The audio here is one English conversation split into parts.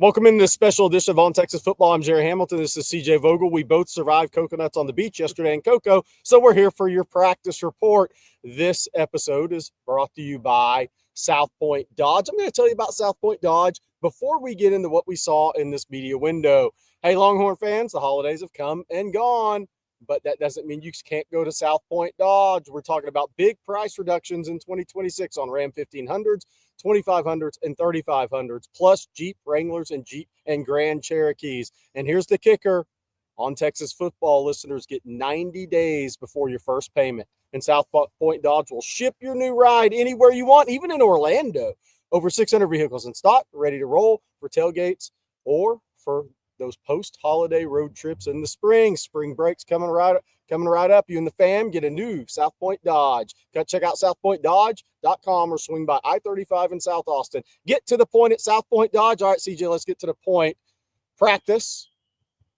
Welcome in this special edition of On Texas Football. I'm Gerry Hamilton. This is CJ Vogel. We both survived coconuts on the beach yesterday in Cocoa, so we're here for your practice report. This episode is brought to you by South Point Dodge. I'm going to tell you about South Point Dodge before we get into what we saw in this media window. Hey, Longhorn fans, the holidays have come and gone, but that doesn't mean you can't go to South Point Dodge. We're talking about big price reductions in 2026 on Ram 1500s, 2500s, and 3500s, plus Jeep Wranglers and Jeep and Grand Cherokees. And here's the kicker. On Texas Football, listeners get 90 days before your first payment. And South Point Dodge will ship your new ride anywhere you want, even in Orlando. Over 600 vehicles in stock, ready to roll for tailgates or for those post-holiday road trips in the spring. Spring breaks coming right up. You and the fam get a new South Point Dodge. Check out southpointdodge.com or swing by I-35 in South Austin. Get to the point at South Point Dodge. All right, CJ, let's get to the point. Practice.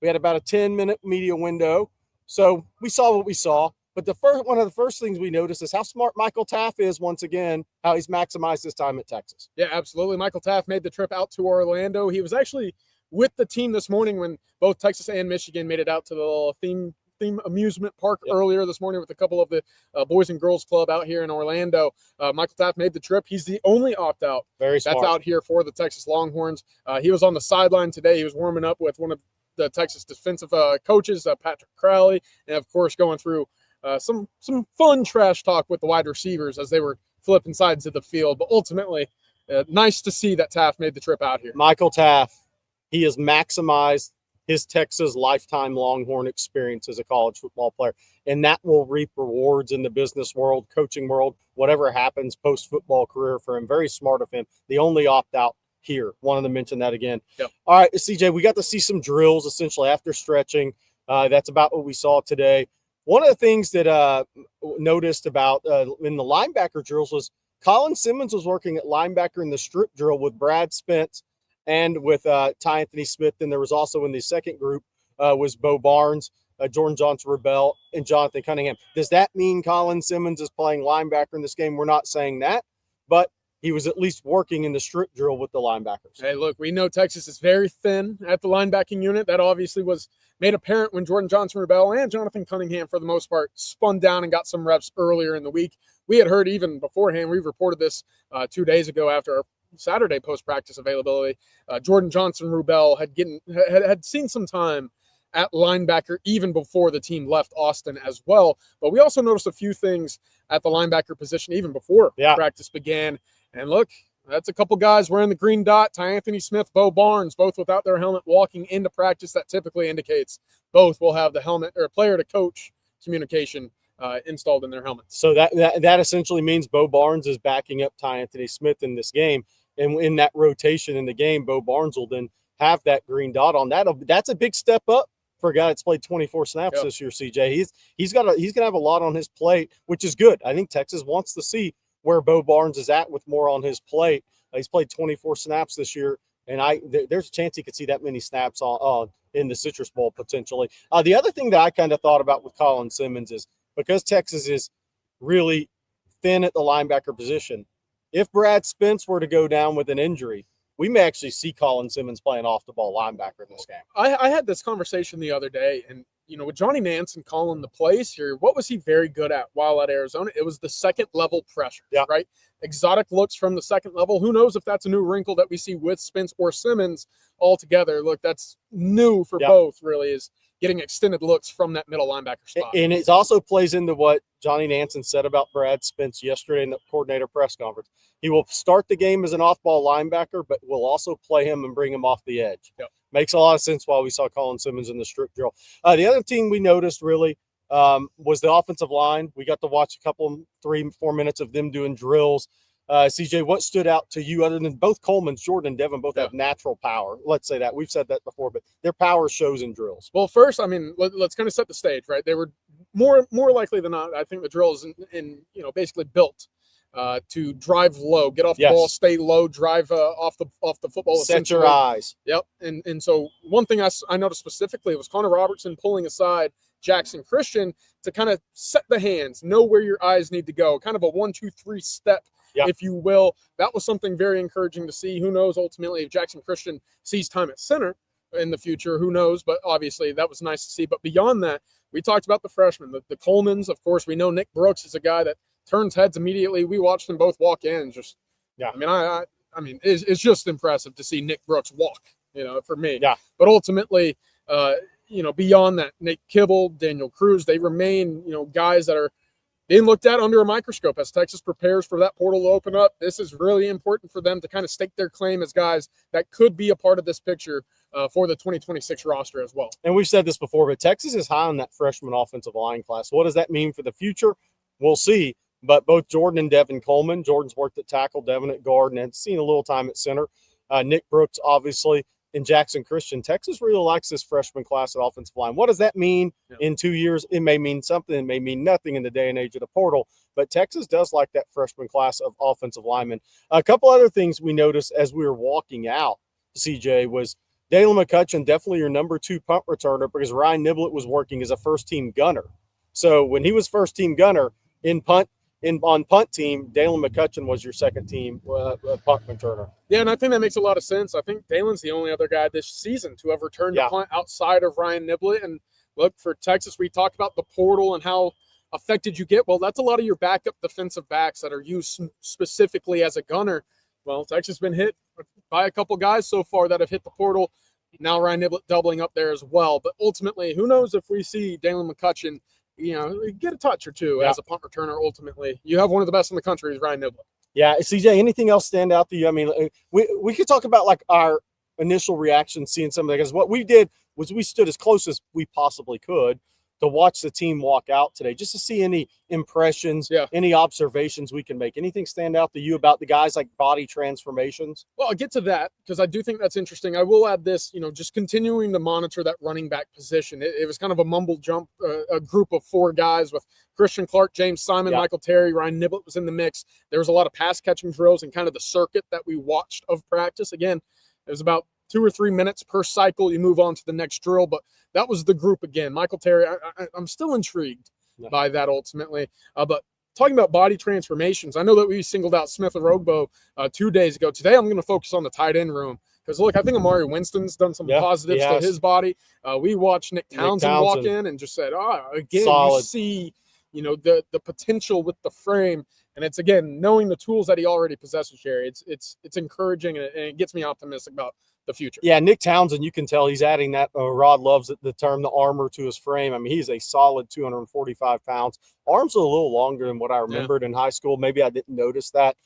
We had about a 10-minute media window, so we saw what we saw. But one of the first things we noticed is how smart Michael Taff is once again, how he's maximized his time at Texas. Yeah, absolutely. Michael Taff made the trip out to Orlando. He was actually with the team this morning when both Texas and Michigan made it out to the little theme amusement park earlier this morning with a couple of the Boys and Girls Club out here in Orlando. Michael Taff made the trip. He's the only opt-out that's out here for the Texas Longhorns. He was on the sideline today. He was warming up with one of the Texas defensive coaches, Patrick Crowley, and of course going through some fun trash talk with the wide receivers as they were flipping sides of the field. But ultimately, nice to see that Taff made the trip out here. Michael Taff, he has maximized his Texas lifetime Longhorn experience as a college football player, and that will reap rewards in the business world, coaching world, whatever happens post-football career for him. Very smart of him. The only opt-out here. Wanted to mention that again. Yep. All right, CJ, we got to see some drills essentially after stretching. That's about what we saw today. One of the things that noticed about in the linebacker drills was Colin Simmons was working at linebacker in the strip drill with Brad Spence and with Ty Anthony Smith. And there was also in the second group was Bo Barnes, Jordan Johnson-Rebel, and Jonathan Cunningham. Does that mean Colin Simmons is playing linebacker in this game? We're not saying that, but he was at least working in the strip drill with the linebackers. Hey, look, we know Texas is very thin at the linebacking unit. That obviously was made apparent when Jordan Johnson-Rebel and Jonathan Cunningham, for the most part, spun down and got some reps earlier in the week. We had heard even beforehand, we reported this 2 days ago after our Saturday post-practice availability, Jordan Johnson-Rebel had seen some time at linebacker even before the team left Austin as well. But we also noticed a few things at the linebacker position even before practice began. And look, that's a couple guys wearing the green dot, Ty Anthony Smith, Bo Barnes, both without their helmet walking into practice. That typically indicates both will have the helmet or player-to-coach communication installed in their helmets. So that essentially means Bo Barnes is backing up Ty Anthony Smith in this game. And in that rotation in the game, Bo Barnes will then have that green dot on. That's a big step up for a guy that's played 24 snaps this year, CJ. He's going to have a lot on his plate, which is good. I think Texas wants to see where Bo Barnes is at with more on his plate. He's played 24 snaps this year, and there's a chance he could see that many snaps in the Citrus Bowl potentially. The other thing that I kind of thought about with Colin Simmons is because Texas is really thin at the linebacker position, if Brad Spence were to go down with an injury, we may actually see Colin Simmons playing off-the-ball linebacker in this game. I had this conversation the other day, and with Johnny Nansen calling the plays here, what was he very good at while at Arizona? It was the second-level pressure, right? Exotic looks from the second level. Who knows if that's a new wrinkle that we see with Spence or Simmons altogether. Look, that's new for both, really, is getting extended looks from that middle linebacker spot. And it also plays into what Johnny Nansen said about Brad Spence yesterday in the coordinator press conference. He will start the game as an off-ball linebacker, but will also play him and bring him off the edge. Makes a lot of sense while we saw Colin Simmons in the strip drill. The other thing we noticed really was the offensive line. We got to watch a couple, 3-4 minutes of them doing drills. CJ, what stood out to you other than both Coleman's, Jordan and Devin both have natural power? Let's say that. We've said that before, but their power shows in drills. Well, first, I mean, let's kind of set the stage, right? They were more likely than not, I think the drill is basically built to drive low, get off the ball, stay low, drive off the football. Set your eyes. Yep. And so one thing I noticed specifically was Connor Robertson pulling aside Jackson Christian to kind of set the hands, know where your eyes need to go, kind of a 1-2-3 step if you will. That was something very encouraging to see. Who knows ultimately if Jackson Christian sees time at center in the future, who knows? But obviously that was nice to see. But beyond that, we talked about the freshmen, the Colemans. Of course, we know Nick Brooks is a guy that turns heads immediately. We watched them both walk in. Just, I mean, it's just impressive to see Nick Brooks walk, for me. Yeah. But ultimately, beyond that, Nate Kibble, Daniel Cruz, they remain, guys that are being looked at under a microscope as Texas prepares for that portal to open up. This is really important for them to kind of stake their claim as guys that could be a part of this picture for the 2026 roster as well. And we've said this before, but Texas is high on that freshman offensive line class. What does that mean for the future? We'll see. But both Jordan and Devin Coleman, Jordan's worked at tackle, Devin at guard, and seen a little time at center. Nick Brooks, obviously, and Jackson Christian. Texas really likes this freshman class at offensive line. What does that mean in 2 years? It may mean something. It may mean nothing in the day and age of the portal. But Texas does like that freshman class of offensive linemen. A couple other things we noticed as we were walking out, CJ, was Dalen McCutcheon, definitely your number 2 punt returner, because Ryan Niblett was working as a first-team gunner. So when he was first-team gunner on punt team, Dalen McCutcheon was your second-team punt returner. Yeah, and I think that makes a lot of sense. I think Dalen's the only other guy this season to have returned a punt outside of Ryan Niblett. And look, for Texas, we talked about the portal and how affected you get. Well, that's a lot of your backup defensive backs that are used specifically as a gunner. Well, Texas has been hit by a couple guys so far that have hit the portal. Now Ryan Niblett doubling up there as well. But ultimately, who knows if we see Dalen McCutcheon, get a touch or two as a punt returner. Ultimately, you have one of the best in the country, is Ryan Niblett. Yeah, CJ, anything else stand out to you? I mean, we could talk about like our initial reaction seeing some of that, because what we did was we stood as close as we possibly could to watch the team walk out today, just to see any impressions, any observations we can make. Anything stand out to you about the guys, like body transformations? Well, I'll get to that because I do think that's interesting. I will add this, just continuing to monitor that running back position. It was kind of a mumble jump, a group of 4 guys with Christian Clark, James Simon, Michael Terry, Ryan Niblett was in the mix. There was a lot of pass catching drills and kind of the circuit that we watched of practice. Again, it was about 2 or 3 minutes per cycle. You move on to the next drill, but that was the group again. Michael Terry, I'm still intrigued by that ultimately. But talking about body transformations, I know that we singled out Smith Orogbo 2 days ago. Today, I'm going to focus on the tight end room because, look, I think Amari Winston's done some positives to his body. We watched Nick Townsend walk in and just said, again, solid. You see, the potential with the frame. And it's, again, knowing the tools that he already possesses, Gerry. It's encouraging, and it gets me optimistic about the future. Yeah, Nick Townsend, you can tell he's adding that, Rod loves the term, the armor to his frame. I mean, he's a solid 245 pounds. Arms are a little longer than what I remembered in high school. Maybe I didn't notice that.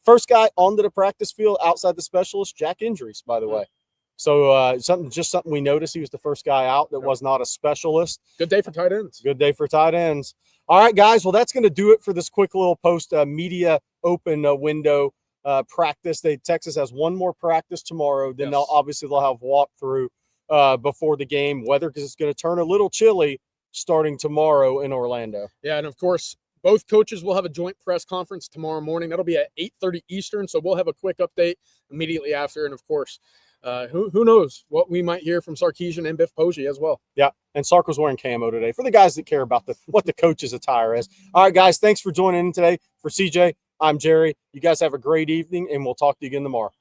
First guy onto the practice field outside the specialist, Jack Injuries, by the way. So something we noticed. He was the first guy out that was not a specialist. Good day for tight ends. Good day for tight ends. All right, guys. Well, that's going to do it for this quick little post media open window practice. Texas has one more practice tomorrow. Then they'll have walkthrough before the game. Weather, because it's going to turn a little chilly starting tomorrow in Orlando. Yeah, and of course, both coaches will have a joint press conference tomorrow morning. That'll be at 8:30 Eastern. So we'll have a quick update immediately after. And of course, who knows what we might hear from Sarkisian and Biff Poggi as well. Yeah, and Sark was wearing camo today for the guys that care about what the coach's attire is. All right, guys, thanks for joining in today. For CJ, I'm Gerry. You guys have a great evening, and we'll talk to you again tomorrow.